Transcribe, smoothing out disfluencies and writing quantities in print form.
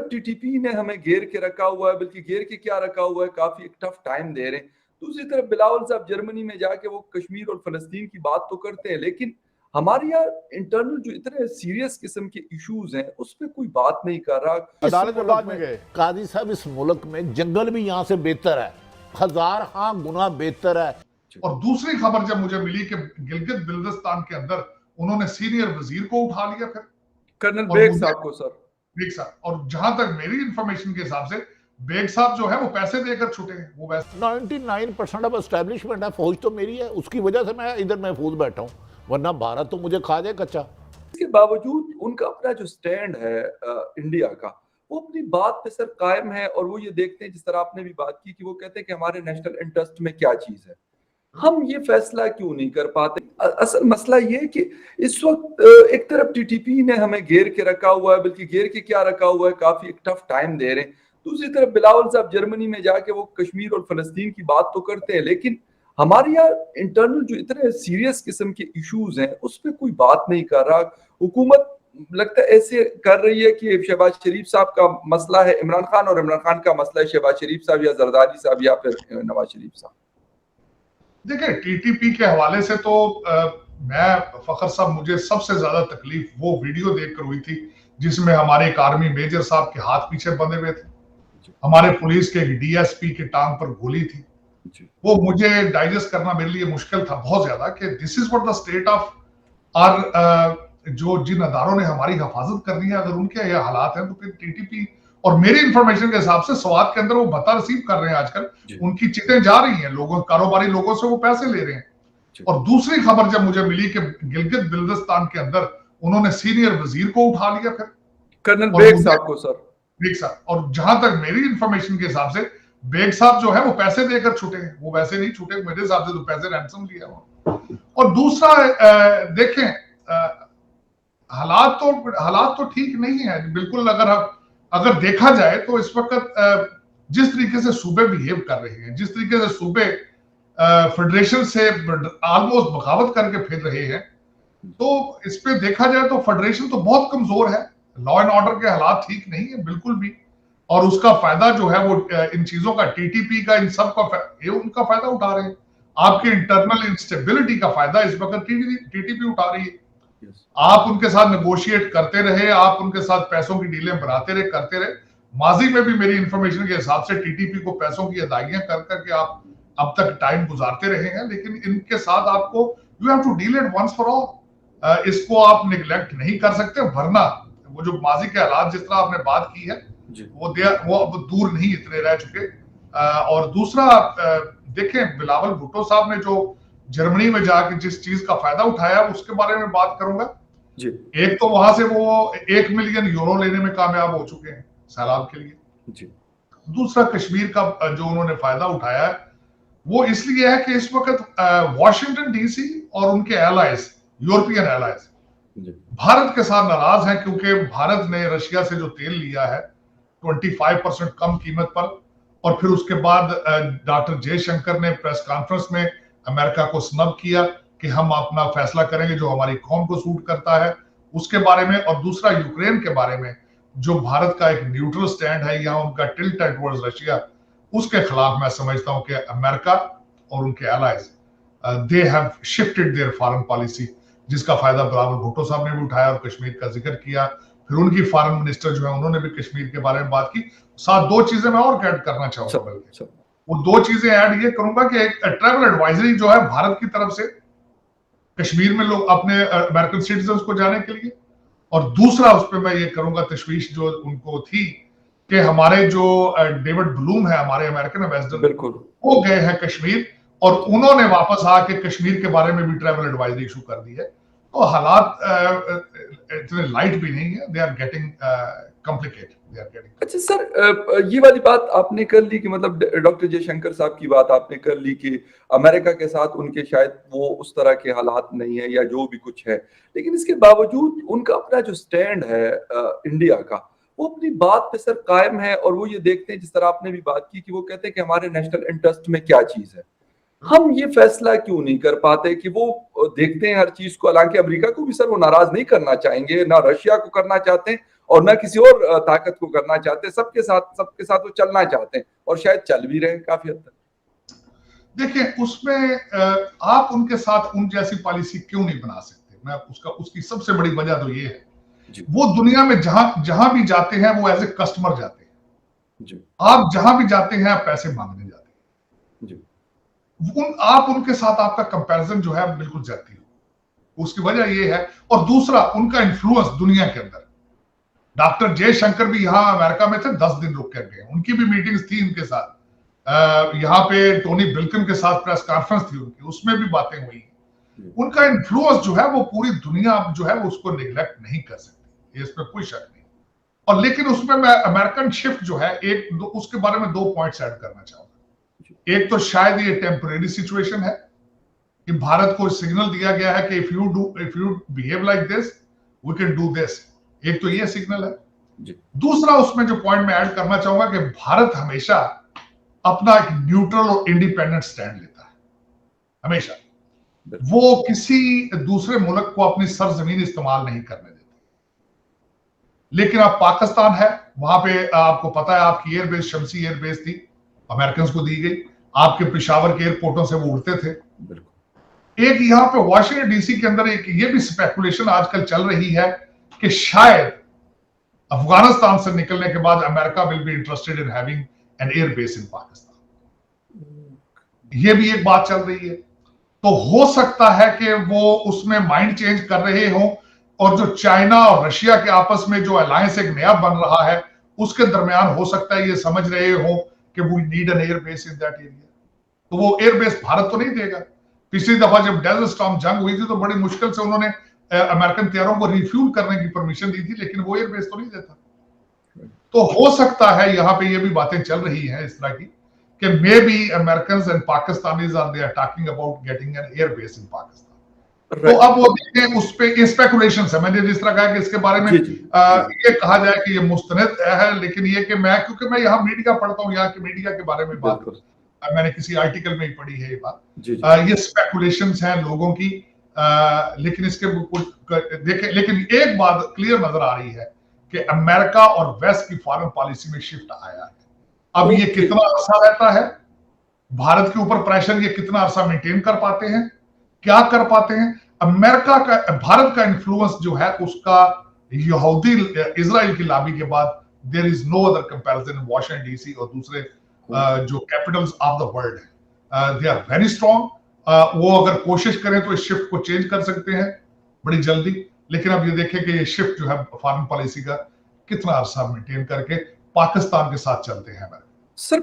TTP ने हमें घेर के रखा हुआ है, बल्कि घेर के क्या रखा हुआ है, काफी एक टफ टाइम दे रहे हैं। दूसरी तरफ बिलावल साहब जर्मनी में जाके वो कश्मीर और फलस्तीन की बात तो करते हैं, लेकिन हमारे यहाँ इंटरनल जो इतने सीरियस किस्म के इश्यूज हैं उस पर कोई बात नहीं कर रहा। अदालत में बाद में गए काजी साहब, इस मुल्क में जंगल भी यहाँ से बेहतर है, 1000 गुना बेहतर है। और दूसरी खबर जब मुझे मिली कि गिलगित बिल्तिस्तान के अंदर उन्होंने सीनियर वजीर को उठा लिया, फिर कर्नल बेग साहब को, सर बेग साहब, और जहां तक मेरी इंफॉर्मेशन के हिसाब से बेग साहब जो है वो पैसे देकर छूटे हैं। वो वैसे 99% ऑफ एस्टेब्लिशमेंट है, फौज तो मेरी है, उसकी वजह से मैं इधर महफूज बैठा हूँ, वरना भारत तो मुझे खा जाए कच्चा। इसके बावजूद उनका अपना जो स्टैंड है इंडिया का, वो अपनी बात पे सर कायम है। और वो ये देखते हैं, जिस तरह आपने भी बात की, कि वो कहते हैं कि हमारे नेशनल इंटरेस्ट में क्या चीज है, हम ये फैसला क्यों नहीं कर पाते। असल मसला ये है कि इस वक्त एक तरफ टीटीपी ने हमें घेर के रखा हुआ है, बल्कि घेर के क्या रखा हुआ है, काफी एक टफ टाइम दे रहे हैं। दूसरी तरफ बिलावल साहब जर्मनी में जाके वो कश्मीर और फलस्तीन की बात तो करते हैं, लेकिन हमारे यहाँ इंटरनल जो इतने सीरियस किस्म के इश्यूज हैं उस पर कोई बात नहीं कर रहा। हुकूमत लगता है ऐसे कर रही है कि शहबाज शरीफ साहब का मसला है इमरान खान, और इमरान खान का मसला है शहबाज शरीफ साहब या जरदारी साहब या फिर नवाज शरीफ साहब। देखिए, टीटीपी के हवाले से तो मैं फखर साहब, मुझे सबसे ज्यादा तकलीफ वो वीडियो देखकर हुई थी जिसमें हमारे एक आर्मी मेजर साहब के हाथ पीछे बंधे हुए थे, हमारे पुलिस के डीएसपी के टांग पर गोली थी। वो मुझे डाइजेस्ट करना मेरे लिए मुश्किल था बहुत ज्यादा कि this is what the state of are, जो जिन अदारों ने हमारी हिफाजत करनी है, अगर उनके ये हालात हैं तो फिर टीटीपी, और मेरी इंफॉर्मेशन के हिसाब से स्वात के अंदर वो भत्ता रिसीव कर रहे हैं आजकल, उनकी चिटें जा रही हैं, लोगों कारोबारी लोगों से वो पैसे ले रहे हैं। और दूसरी खबर जब मुझे मिली कि गिलगित बिल्तिस्तान के अंदर उन्होंने सीनियर वजीर को उठा लिया, फिर कर्नल बेग साहब को, सर बेग साहब, और जहां तक मेरी इंफॉर्मेशन के हिसाब से बेग साहब जो है वो पैसे देकर छूटे हैं, वो वैसे नहीं छूटे, मेरे हिसाब से तो पैसे रैंसम लिया हुआ। और दूसरा देखें, हालात तो ठीक नहीं है बिल्कुल। अगर देखा जाए तो इस वक्त जिस तरीके से सूबे बिहेव कर रहे हैं, जिस तरीके से सूबे फेडरेशन से ऑलमोस्ट बगावत करके फिर रहे हैं, तो इस पे देखा जाए तो फेडरेशन तो बहुत कमजोर है, लॉ एंड ऑर्डर के हालात ठीक नहीं है बिल्कुल भी। और उसका फायदा जो है वो इन चीजों का, टीटीपी का, इन सब का ये उनका फायदा उठा रहे हैं। आपके इंटरनल इंस्टेबिलिटी का फायदा इस वक्त टीटीपी उठा रही है। आप उनके साथ नेगोशिएट करते रहे, आप उनके साथ पैसों की डीलें बनाते रहे, करते रहे। माजी में भी मेरी इंफॉर्मेशन के हिसाब से टीटीपी को पैसों की अदायगियां कर करके आप अब तक टाइम गुजारते रहे हैं, लेकिन इनके साथ आपको you have to deal it once for all. इसको आप निगलेक्ट नहीं कर सकते, वरना वो जो माजी के हालात जिस तरह आपने बात की है वो अब दूर नहीं इतने रह चुके। और दूसरा देखें, बिलावल भुट्टो साहब ने जो जर्मनी में जाके जिस चीज का फायदा उठाया उसके बारे में बात करूंगा जी। एक तो वहां से वो 1 मिलियन यूरो लेने में कामयाब हो चुके हैं सैलाब के लिए जी। दूसरा, कश्मीर का जो उन्होंने फायदा उठाया है वो इसलिए है कि इस वक्त वॉशिंगटन डीसी और उनके एलाइज, यूरोपियन एलाइज भारत के साथ नाराज हैं, क्योंकि भारत ने रशिया से जो तेल लिया है 25% कम कीमत पर, और फिर उसके बाद डॉक्टर जयशंकर ने प्रेस कॉन्फ्रेंस में अमेरिका को स्नब किया कि हम अपना फैसला करेंगे जो हमारी कौम को सूट करता है उसके बारे में। और दूसरा, यूक्रेन के बारे में जो भारत का एक न्यूट्रल स्टैंड है या उनका टिल्ट है टुवर्ड्स रशिया, उसके खिलाफ मैं समझता हूं कि अमेरिका और उनके allies they have shifted their foreign policy, जिसका फायदा बिलावल भुट्टो साहब ने भी उठाया और कश्मीर का जिक्र किया। फिर उनकी फॉरेन मिनिस्टर जो है उन्होंने भी कश्मीर के बारे में बात की। साथ दो चीजें मैं और ऐड करना चाहूंगा, बल्कि वो दो चीजें ऐड ये करूंगा कि एक ट्रैवल एडवाइजरी जो है भारत की तरफ से कश्मीर में लोग अपने अमेरिकन सिटीजन्स को जाने के लिए, और दूसरा उस पर मैं ये करूंगा तशवीश जो उनको थी कि हमारे जो डेविड ब्लूम है, हमारे अमेरिकन एम्बेसडर, बिल्कुल वो गए हैं कश्मीर और उन्होंने वापस आके कश्मीर के बारे में भी ट्रैवल एडवाइजरी इशू कर दी है। तो हालात इतने लाइट भी नहीं है, दे आर गेटिंग कॉम्प्लिकेटेड। अच्छा सर, ये वाली बात आपने कर ली कि मतलब डॉक्टर जयशंकर साहब की बात आपने कर ली कि अमेरिका के साथ उनके शायद वो उस तरह के हालात नहीं है या जो भी कुछ है, लेकिन इसके बावजूद उनका अपना जो स्टैंड है इंडिया का, वो अपनी बात पे सर कायम है। और वो ये देखते हैं, जिस तरह आपने भी बात की, कि वो कहते हैं कि हमारे नेशनल इंटरेस्ट में क्या चीज है, हम ये फैसला क्यों नहीं कर पाते कि वो देखते हैं हर चीज को। हालांकि अमेरिका को भी सर वो नाराज नहीं करना चाहेंगे, ना रशिया को करना चाहते हैं, और ना किसी और ताकत को करना चाहते, सबके साथ वो चलना चाहते हैं और शायद चल भी रहे हैं काफी हद तक। देखिए, उसमें आप उनके साथ उन जैसी पॉलिसी क्यों नहीं बना सकते? मैं उसकी सबसे बड़ी वजह तो ये है, वो दुनिया में जहां भी जाते हैं वो एज ए कस्टमर जाते हैं। आप जहां भी जाते हैं आप पैसे मांगने जाते हैं। आप उनके साथ आपका कंपैरिजन जो है बिल्कुल जाती हो। उसकी वजह ये है, और दूसरा उनका इन्फ्लुएंस दुनिया के अंदर। डॉक्टर जयशंकर भी यहां अमेरिका में थे, 10 दिन रुक कर गए, उनकी भी मीटिंग्स थी उनके साथ। यहाँ पे टोनी ब्लिंकन के साथ प्रेस कॉन्फ्रेंस थी उनकी, उसमें भी बातें हुई। उनका इन्फ्लुएंस जो है वो पूरी दुनिया जो है वो उसको निगलेक्ट नहीं कर सकती, इसमें कोई शक नहीं। और लेकिन उसमें मैं अमेरिकन शिफ्ट जो है उसके बारे में 2 पॉइंट्स ऐड करना चाहूंगा। एक तो शायद ये टेम्परेरी सिचुएशन है कि भारत को सिग्नल दिया गया है कि if you behave like this we can do this. एक तो ये सिग्नल है। दूसरा उसमें जो पॉइंट मैं ऐड करना चाहूंगा कि भारत हमेशा अपना एक न्यूट्रल और इंडिपेंडेंट स्टैंड लेता है, हमेशा। वो किसी दूसरे मुल्क को अपनी सरजमीन इस्तेमाल नहीं करने देता। लेकिन अब पाकिस्तान है, वहां पे आपको पता है आपकी एयरबेस शमसी एयरबेस थी, अमेरिकन को दी गई। आपके पेशावर के एयरपोर्टों से वो उड़ते थे। एक यहाँ पे वॉशिंगटन डीसी के अंदर एक ये भी स्पेकुलेशन आजकल चल रही है कि शायद अफगानिस्तान से निकलने के बाद America will be interested in having an air base in Pakistan. ये भी एक बात चल रही है। तो हो सकता है कि वो उसमें माइंड चेंज कर रहे हो, और जो चाइना और रशिया के आपस में जो अलायंस एक नया बन रहा है उसके दरमियान हो सकता है ये समझ रहे हो कि we need an air base in that area. तो वो एयर बेस भारत तो नहीं देगा। पिछली दफा जब डेजर्ट स्टॉर्म जंग हुई थी तो बड़ी मुश्किल से उन्होंने अमेरिकन तैयारों को रिफ्यूल करने की परमिशन दी थी, लेकिन वो एयर बेस तो नहीं देता। तो हो सकता है यहाँ पे ये भी बातें चल रही हैं इस तरह की कि maybe American and Pakistanis are they are talking about getting an air base in Pakistan. तो अब वो देखें, उस पे स्पेकुलेशन है। मैंने जिस तरह कहा कि इसके बारे में ये कहा जाए कि ये मुस्तनद है, लेकिन ये कि मैं क्योंकि मैं यहाँ मीडिया पढ़ता हूँ, यहाँ के मीडिया के बारे में बात मैंने किसी आर्टिकल में ही पढ़ी है ये बात। ये स्पेकुलेशंस हैं लोगों की, लेकिन इसके देखें, लेकिन एक बात क्लियर नजर आ रही है कि अमेरिका और वेस्ट की फॉरेन पॉलिसी में शिफ्ट आया है। अब ये कितना अरसा रहता है, भारत के ऊपर प्रेशर ये कितना अरसा मेंटेन कर पाते हैं, क्या कर पाते हैं। भारत का इन्फ्लुएंस जो है उसका यहूदी इजराइल की लॉबी के बाद there is no other comparison in Washington DC और दूसरे जो कैपिटल्स ऑफ द वर्ल्ड है। They are very strong. वो अगर कोशिश करें तो इस शिफ्ट को चेंज कर सकते हैं बड़ी जल्दी। लेकिन अब ये देखें कि ये शिफ्ट जो है फॉरेन पॉलिसी का कितना अरसा मेंटेन करके पाकिस्तान के साथ चलते हैं। सर